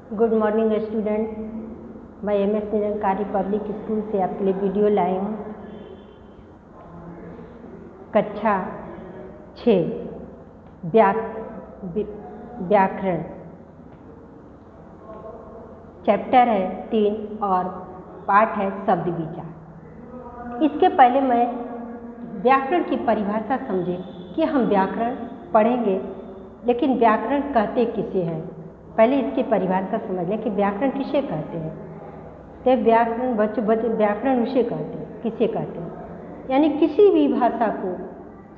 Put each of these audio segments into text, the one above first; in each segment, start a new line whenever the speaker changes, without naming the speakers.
Good morning student. मैं MS Nirankari public school से आपके लिए वीडियो लाई हूँ। कक्षा 6 व्याकरण चैप्टर है 3 और पाठ है शब्द विचार। इसके पहले मैं व्याकरण की परिभाषा समझे कि हम व्याकरण पढ़ेंगे, लेकिन व्याकरण कहते किसे हैं। पहले इसकी परिभाषा समझ लें कि व्याकरण किसे कहते हैं। तो व्याकरण व्याकरण उसे कहते हैं, किसे कहते हैं, यानी किसी भी भाषा को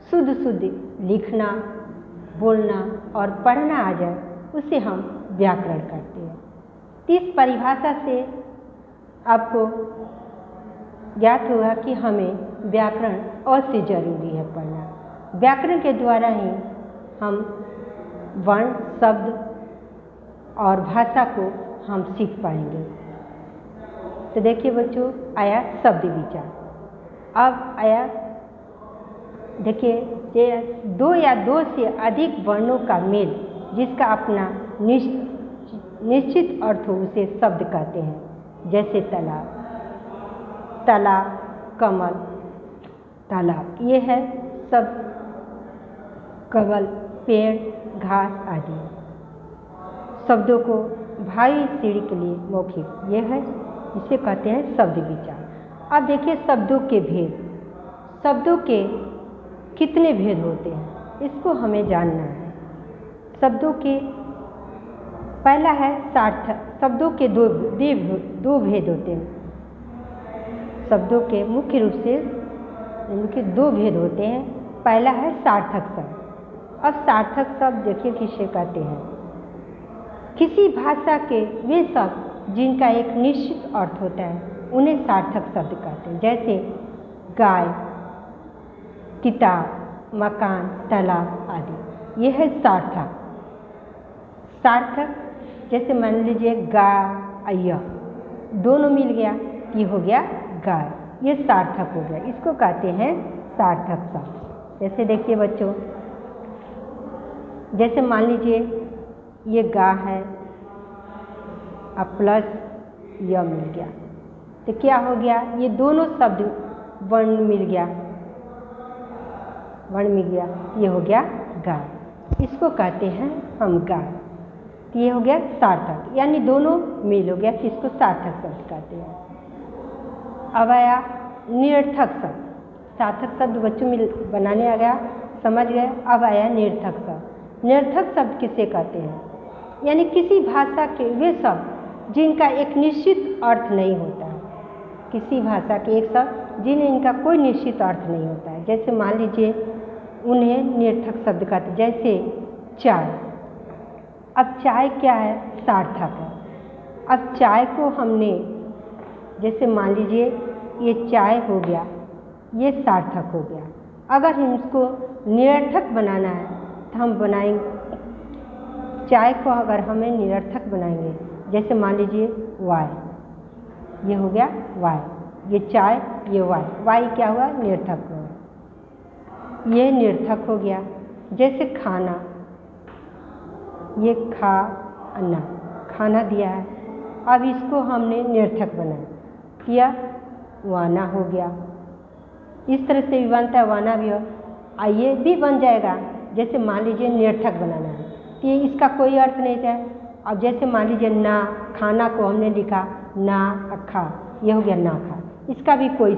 शुद्ध लिखना, बोलना और पढ़ना आ जाए उसे हम व्याकरण कहते हैं। तो इस परिभाषा से आपको ज्ञात होगा कि हमें व्याकरण अवश्य जरूरी है पढ़ना। व्याकरण के द्वारा ही हम वर्ण, शब्द और भाषा को हम सीख पाएंगे। तो देखिए बच्चों, आया शब्द विचार। अब आया देखिए, दो या दो से अधिक वर्णों का मेल जिसका अपना निश्चित अर्थ हो उसे शब्द कहते हैं। जैसे तालाब, तालाब, कमल, तालाब, ये है सब। कमल, पेड़, घास आदि शब्दों को भावी सीढ़ी के लिए मौखिक, ये है, इसे कहते हैं शब्द विचार। अब देखिए शब्दों के भेद, शब्दों के कितने भेद होते हैं इसको हमें जानना है। शब्दों के पहला है सार्थक। शब्दों के दो भेद होते हैं। शब्दों के मुख्य रूप से इनके दो भेद होते हैं। पहला है सार्थक शब्द। अब सार्थक शब्द देखिए किसे कहते हैं। किसी भाषा के वे शब्द जिनका एक निश्चित अर्थ होता है उन्हें सार्थक शब्द कहते हैं। जैसे गाय, किताब, मकान, तालाब आदि, ये है सार्थक। सार्थक जैसे मान लीजिए गा, अय्या दोनों मिल गया, ये हो गया गाय, ये सार्थक हो गया, इसको कहते हैं सार्थक शब्द। जैसे देखिए बच्चों, जैसे मान लीजिए ये गा है, अब प्लस य मिल गया, तो क्या हो गया, ये दोनों शब्द वर्ण मिल गया, ये हो गया गाय, इसको कहते हैं हम गाय। तो ये हो गया सार्थक, यानी दोनों मेल हो गया, किसको सार्थक शब्द कहते हैं। अब आया निरर्थक शब्द। सार्थक शब्द बच्चों में बनाने आ गया, समझ गए। अब आया निरर्थक शब्द। निरर्थक शब्द किसे कहते हैं, यानी किसी भाषा के वे शब्द जिनका एक निश्चित अर्थ नहीं होता है। किसी भाषा के एक शब्द जिन्हें इनका कोई निश्चित अर्थ नहीं होता है। जैसे मान लीजिए उन्हें निरर्थक शब्द कहते हैं। जैसे चाय, अब चाय क्या है, सार्थक है। अब चाय को हमने, जैसे मान लीजिए ये चाय हो गया, ये सार्थक हो गया। अगर हम इसको निरर्थक बनाना है तो हम बनाएंगे चाय को, अगर हमें निरर्थक बनाएंगे, जैसे मान लीजिए वाई, ये हो गया वाई, ये चाय, ये वाई क्या हुआ, निरर्थक हुआ, ये निरर्थक हो गया। जैसे खाना, ये खा, अन्ना, खाना दिया है, अब इसको हमने निरर्थक बनाया, किया, वाना हो गया। इस तरह से भी बनता है, वाना भी हो, ये भी बन जाएगा। जैसे मान लीजिए निरर्थक बनाना है तो ये इसका कोई अर्थ नहीं था। अब जैसे मान लीजिए ना, खाना को हमने लिखा ना खा, ये हो गया ना खा, इसका भी कोई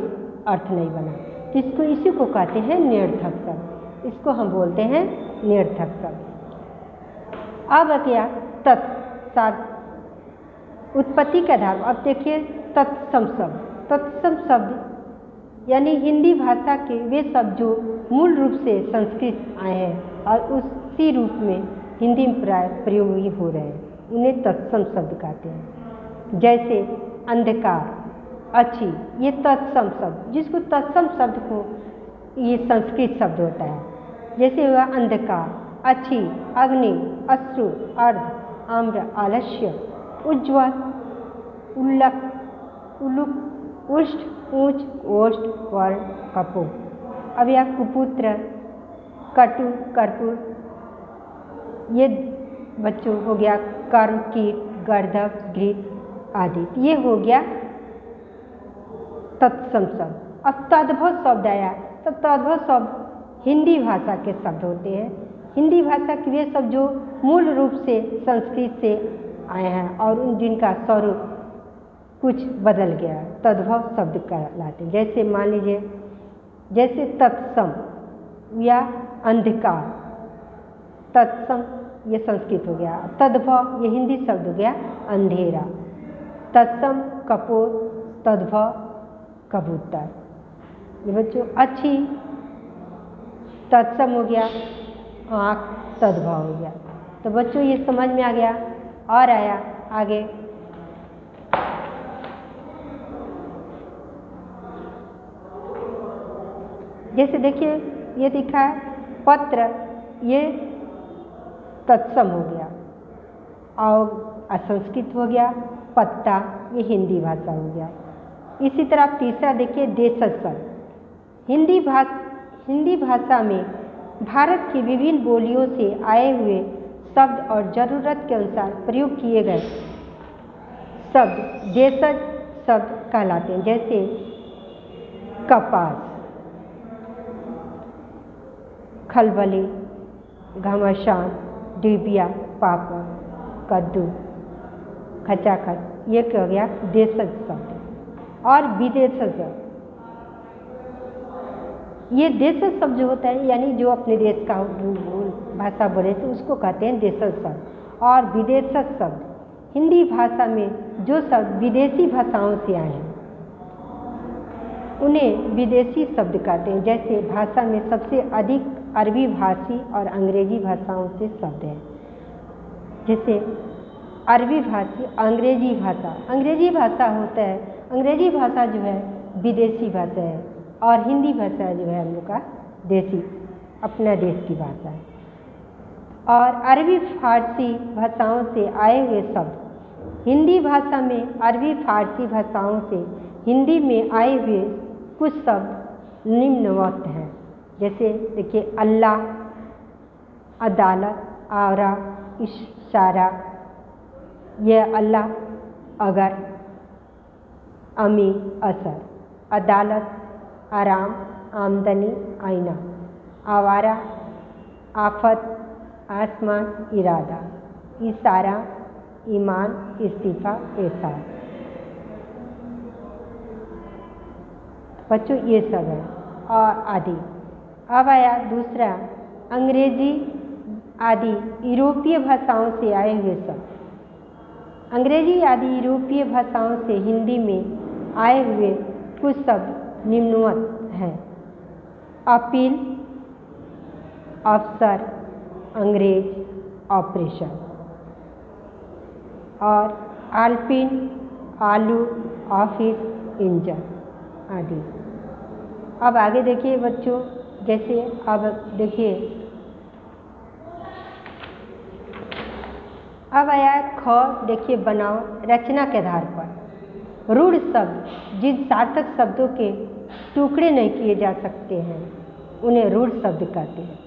अर्थ नहीं बना, तो इसको इसी को कहते हैं निरर्थक शब्द, इसको हम बोलते हैं निरर्थक शब्द। अब क्या तत्सात उत्पत्ति का आधार। अब देखिए तत्सम शब्द। तत्सम शब्द यानी हिंदी भाषा के वे शब्द जो मूल रूप से संस्कृत आए हैं और उसी रूप में हिंदी में प्राय प्रयोग ही हो रहे हैं, उन्हें तत्सम शब्द कहते हैं। जैसे अंधकार, अच्छी, ये तत्सम शब्द, जिसको तत्सम शब्द को ये संस्कृत शब्द होता है। जैसे हुआ अंधकार, अच्छी, अग्नि, अश्रु, अर्ध, आम्र, आलस्य, उज्ज्वल, उल्लक, उलुक, उष्ट, ऊंच, ओष्ट, वर्ण, कपूर। अब यह कुपुत्र, कटु, कर्पूर, ये बच्चों हो गया कर्म, कीट, गर्दभ, घृत आदि। ये हो गया तत्सम शब्द। अब तद्भव शब्द आया, तो तद्भव शब्द हिंदी भाषा के शब्द होते हैं। हिंदी भाषा के वे शब्द जो मूल रूप से संस्कृत से आए हैं और उन जिनका स्वरूप कुछ बदल गया, तद्भव शब्द कहलाते हैं। जैसे मान लीजिए, जैसे तत्सम या अंधकार, तत्सम ये संस्कृत हो गया, तद्भव ये हिंदी शब्द हो गया अंधेरा। तत्सम कपोत, तद्भव कबूतर। ये बच्चों अच्छी, तत्सम हो गया, आँख तद्भव हो गया। तो बच्चों ये समझ में आ गया। और आया आगे, जैसे देखिए ये दिखा है पत्र, ये तत्सम हो गया और असंस्कृत हो गया। पत्ता ये हिंदी भाषा हो गया। इसी तरह तीसरा देखिए देशज। हिंदी भाषा में भारत की विभिन्न बोलियों से आए हुए शब्द और ज़रूरत के अनुसार प्रयोग किए गए शब्द देशज शब्द कहलाते हैं। जैसे कपास, खलबली, घमासान, डिबिया, पापड़, कद्दू, खचाखच, ये क्या हो गया देशज शब्द। और विदेशज, ये देशज शब्द जो होता है यानी जो अपने देश का भाषा बोले तो उसको कहते हैं देशज शब्द। और विदेशज शब्द हिंदी भाषा में जो शब्द विदेशी भाषाओं से आए हैं उन्हें विदेशी शब्द कहते हैं। जैसे भाषा में सबसे अधिक अरबी भाषी और अंग्रेजी भाषाओं से शब्द हैं। जैसे अरबी भाषी, अंग्रेजी भाषा, अंग्रेजी भाषा होता है, अंग्रेजी भाषा जो है विदेशी भाषा है और हिंदी भाषा जो है हम लोग का देसी अपना देश की भाषा है। और अरबी फारसी भाषाओं से आए हुए शब्द हिंदी भाषा में अरबी फारसी भाषाओं से हिंदी में आए हुए कुछ शब्द निम्नवत हैं। जैसे देखिए अल्लाह, अदालत, आवरा, इशारा, यह अल्लाह, अगर, अमी, असर, अदालत, आराम, आमदनी, आईना, आवारा, आफत, आसमान, इरादा, इशारा, ईमान, इस्तीफा, एहसान। बच्चों ये सब है और आदि। अब आया दूसरा अंग्रेजी आदि यूरोपीय भाषाओं से आए हुए शब्द। अंग्रेजी आदि यूरोपीय भाषाओं से हिंदी में आए हुए कुछ शब्द निम्नवत हैं। अपील, अफसर, अंग्रेज, ऑपरेशन। और आल्पिन, आलू, ऑफिस, इंजन आदि। अब आगे देखिए बच्चों, जैसे अब देखिए अब आया ख, देखिए बनाओ रचना के आधार पर रूढ़ शब्द जिन सार्थक शब्दों के टुकड़े नहीं किए जा सकते हैं उन्हें रूढ़ शब्द कहते हैं।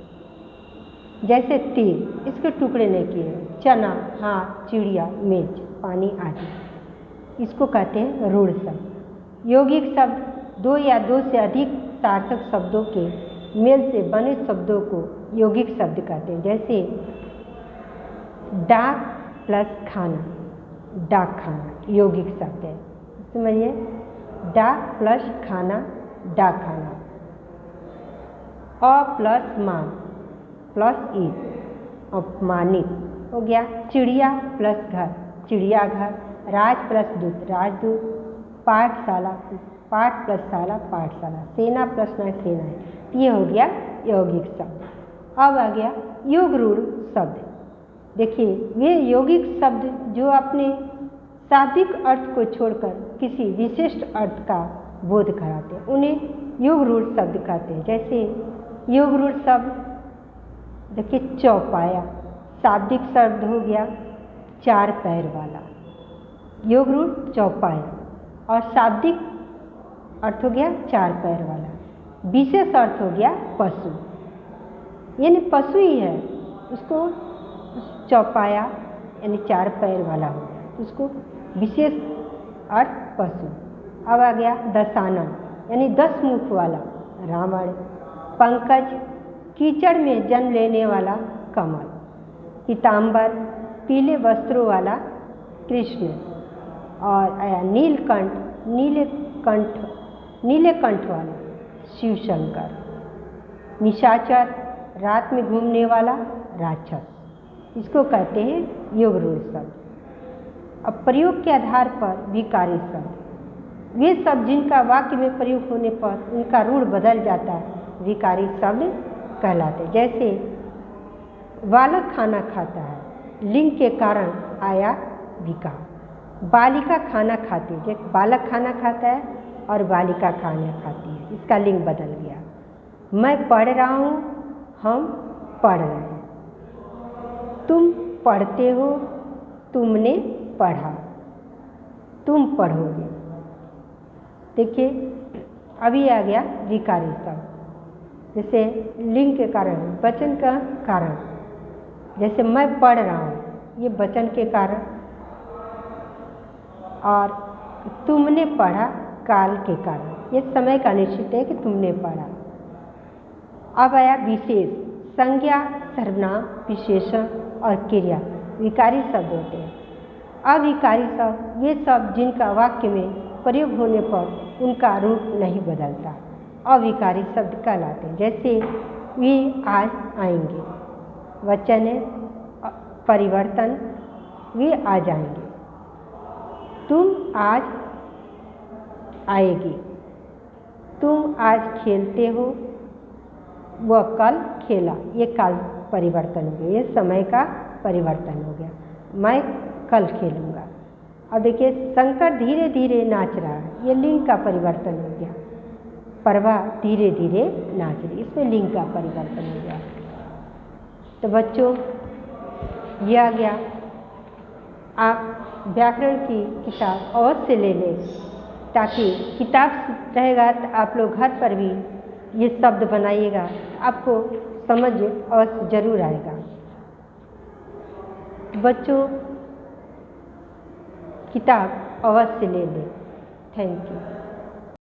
जैसे तीर, इसके टुकड़े नहीं किए, चना, हाथ, चिड़िया, मेज, पानी आदि, इसको कहते हैं रूढ़ शब्द। यौगिक शब्द दो या दो से अधिक सार्थक शब्दों के मेल से बने शब्दों को यौगिक शब्द कहते हैं। जैसे डाक प्लस खाना, डाक खाना यौगिक शब्द है। समझिए, डाक प्लस खाना, डाक खाना। अ प्लस मान प्लस ईद, अपमानित हो गया। चिड़िया प्लस घर, चिड़ियाघर। राज प्लस दूत, राजदूत। पाठशाला, पाठ प्लस शाला, पाठशाला। सेना प्लस न सेना, ये हो गया यौगिक शब्द। अब आ गया योग रूढ़ शब्द। देखिए वे यौगिक शब्द जो अपने शाब्दिक अर्थ को छोड़कर किसी विशिष्ट अर्थ का बोध कराते हैं उन्हें योग रूढ़ शब्द कहते हैं। जैसे योग रूढ़ शब्द देखिए चौपाया, शाब्दिक शब्द हो गया चार पैर वाला, योग रूढ़ चौपाया। और शाब्दिक अर्थ हो गया चार पैर वाला। विशेष अर्थ हो गया पशु, यानी पशु ही है, उसको चौपाया यानी चार पैर वाला हो गया। तो उसको विशेष अर्थ पशु। अब आ गया दशानन यानी 10 मुख वाला रावण। पंकज कीचड़ में जन्म लेने वाला कमल। पीताम्बर पीले वस्त्रों वाला कृष्ण। और आया नीलकंठ नीले कंठ वाला शिव शंकर। निशाचर रात में घूमने वाला राक्षस, इसको कहते हैं योग रूढ़ शब्द। अब प्रयोग के आधार पर विकारी शब्द, वे शब्द जिनका वाक्य में प्रयोग होने पर उनका रूढ़ बदल जाता है, विकारी शब्द कहलाते। जैसे बालक खाना खाता है, लिंग के कारण आया विकार। बालिका खाना खाती है, जैसे बालक खाना खाता है और बालिका खाना खाती है, इसका लिंग बदल गया। मैं पढ़ रहा हूँ, हम पढ़ रहे हैं। तुम पढ़ते हो, तुमने पढ़ा, तुम पढ़ोगे। देखिए अभी आ गया विकारी शब्द, जैसे लिंग के कारण, वचन का कारण। जैसे मैं पढ़ रहा हूँ, ये वचन के कारण, और तुमने पढ़ा काल के कारण, ये समय का निश्चित है कि तुमने पढ़ा। अब आया विशेष, संज्ञा, सर्वनाम, विशेषण और क्रिया विकारी शब्द होते हैं। अविकारी शब्द ये शब्द जिनका वाक्य में प्रयोग होने पर उनका रूप नहीं बदलता, अविकारी शब्द कहलाते हैं। जैसे वे आज आएंगे, वचन है परिवर्तन, वे आ जाएंगे। तुम आज आएगी, तुम आज खेलते हो, वह कल खेला, ये काल परिवर्तन हो गया, ये समय का परिवर्तन हो गया। मैं कल खेलूँगा। अब देखिए शंकर धीरे धीरे नाच रहा है, ये लिंग का परिवर्तन हो गया। प्रभा धीरे धीरे नाच रही, इसमें लिंग का परिवर्तन हो गया। तो बच्चों ये आ गया। आप व्याकरण की किताब अवश्य ले लें, ताकि किताब रहेगा तो आप लोग घर पर भी ये शब्द बनाइएगा, आपको समझ अवश्य जरूर आएगा। बच्चों किताब अवश्य ले लें। Thank you.